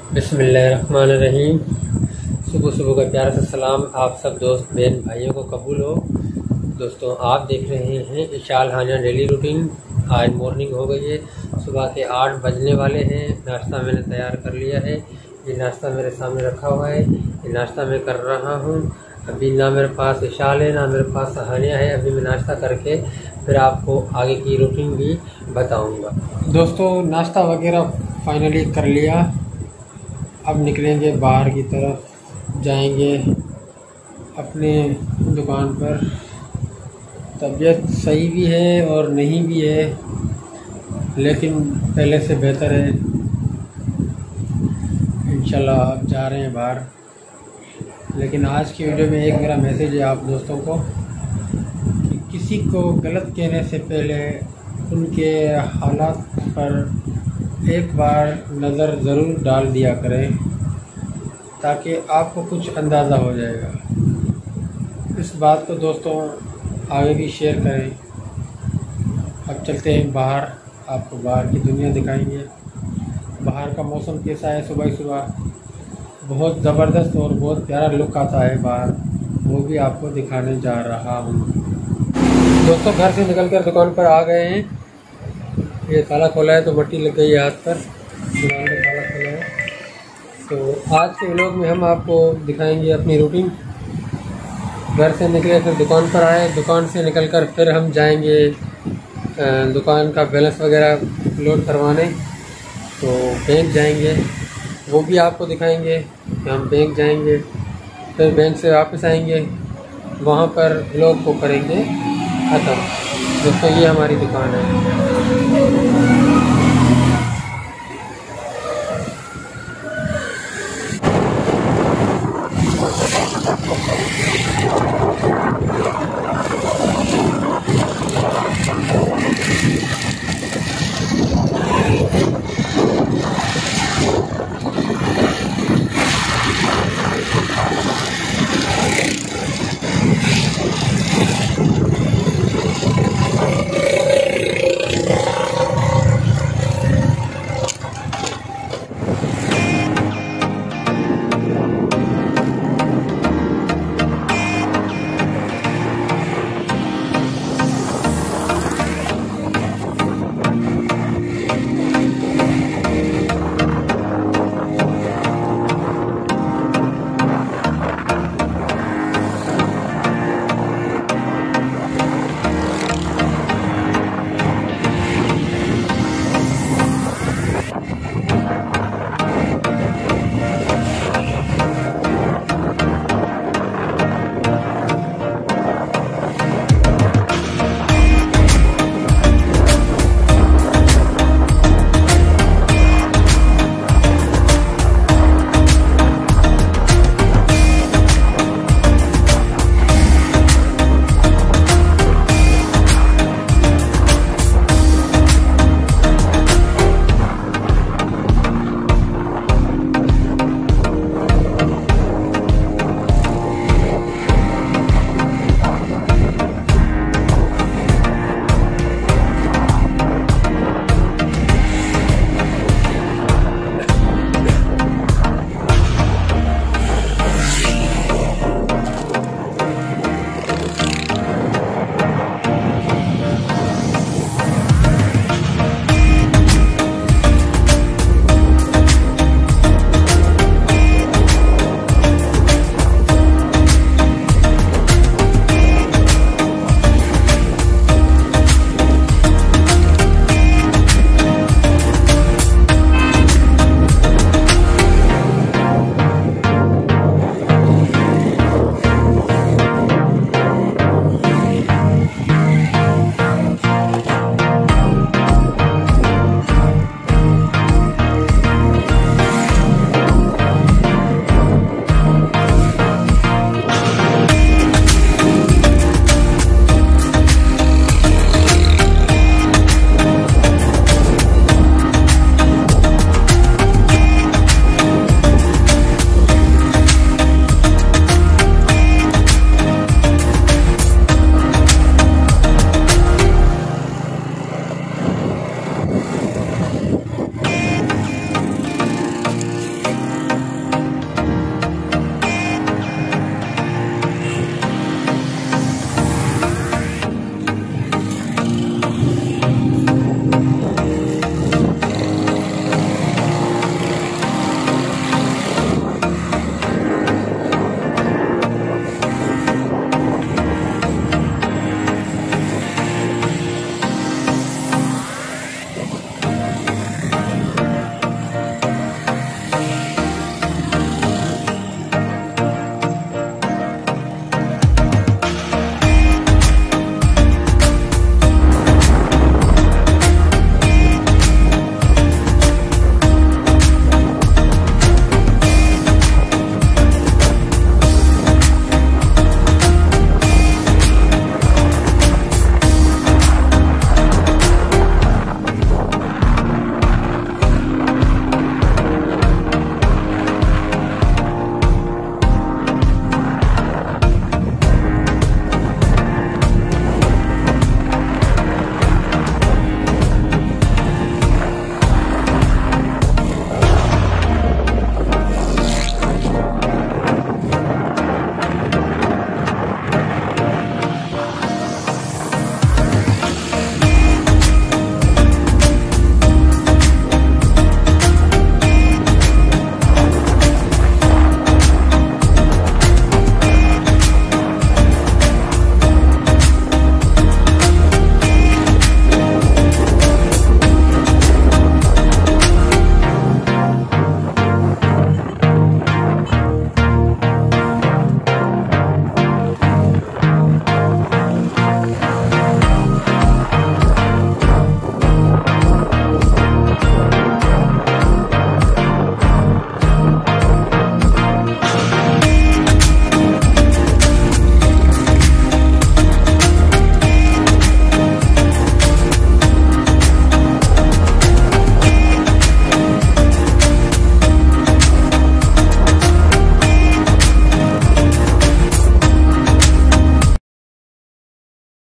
बिस्मिल्लाहिर्रहमानिर्रहीम। सुबह सुबह का प्यारा सा सलाम आप सब दोस्त बहन भाइयों को कबूल हो। दोस्तों, आप देख रहे हैं इशाल हानिया डेली रूटीन। आज मॉर्निंग हो गई है, सुबह के 8 बजने वाले हैं। नाश्ता मैंने तैयार कर लिया है। ये नाश्ता मेरे सामने रखा हुआ है, ये नाश्ता मैं कर रहा हूँ। अभी ना मेरे पास इशाल है ना मेरे पास हानिया है। अभी मैं नाश्ता करके फिर आपको आगे की रूटीन भी बताऊँगा। दोस्तों, नाश्ता वगैरह फाइनली कर लिया। अब निकलेंगे बाहर की तरफ, जाएंगे अपने दुकान पर। तबीयत सही भी है और नहीं भी है, लेकिन पहले से बेहतर है। इंशाल्लाह अब जा रहे हैं बाहर। लेकिन आज की वीडियो में एक मेरा मैसेज है आप दोस्तों को कि किसी को गलत कहने से पहले उनके हालात पर एक बार नज़र ज़रूर डाल दिया करें, ताकि आपको कुछ अंदाज़ा हो जाएगा। इस बात को दोस्तों आगे भी शेयर करें। अब चलते हैं बाहर, आपको बाहर की दुनिया दिखाएंगे। बाहर का मौसम कैसा है। सुबह सुबह बहुत ज़बरदस्त और बहुत प्यारा लुक आता है बाहर, वो भी आपको दिखाने जा रहा हूँ। दोस्तों, घर से निकलकर दुकान पर आ गए हैं। ये ताला खोला है तो मट्टी लग गई है हाथ पर। दुकान का ताला खोला है। तो आज के व्लॉग में हम आपको दिखाएंगे अपनी रूटीन। घर से निकले फिर दुकान पर आए, दुकान से निकलकर फिर हम जाएंगे दुकान का बैलेंस वगैरह लोड करवाने। तो बैंक जाएंगे, वो भी आपको दिखाएंगे कि हम बैंक जाएंगे। फिर बैंक से वापस आएंगे, वहाँ पर व्लॉग को करेंगे ख़त्म। दोस्तों, ये हमारी दुकान है।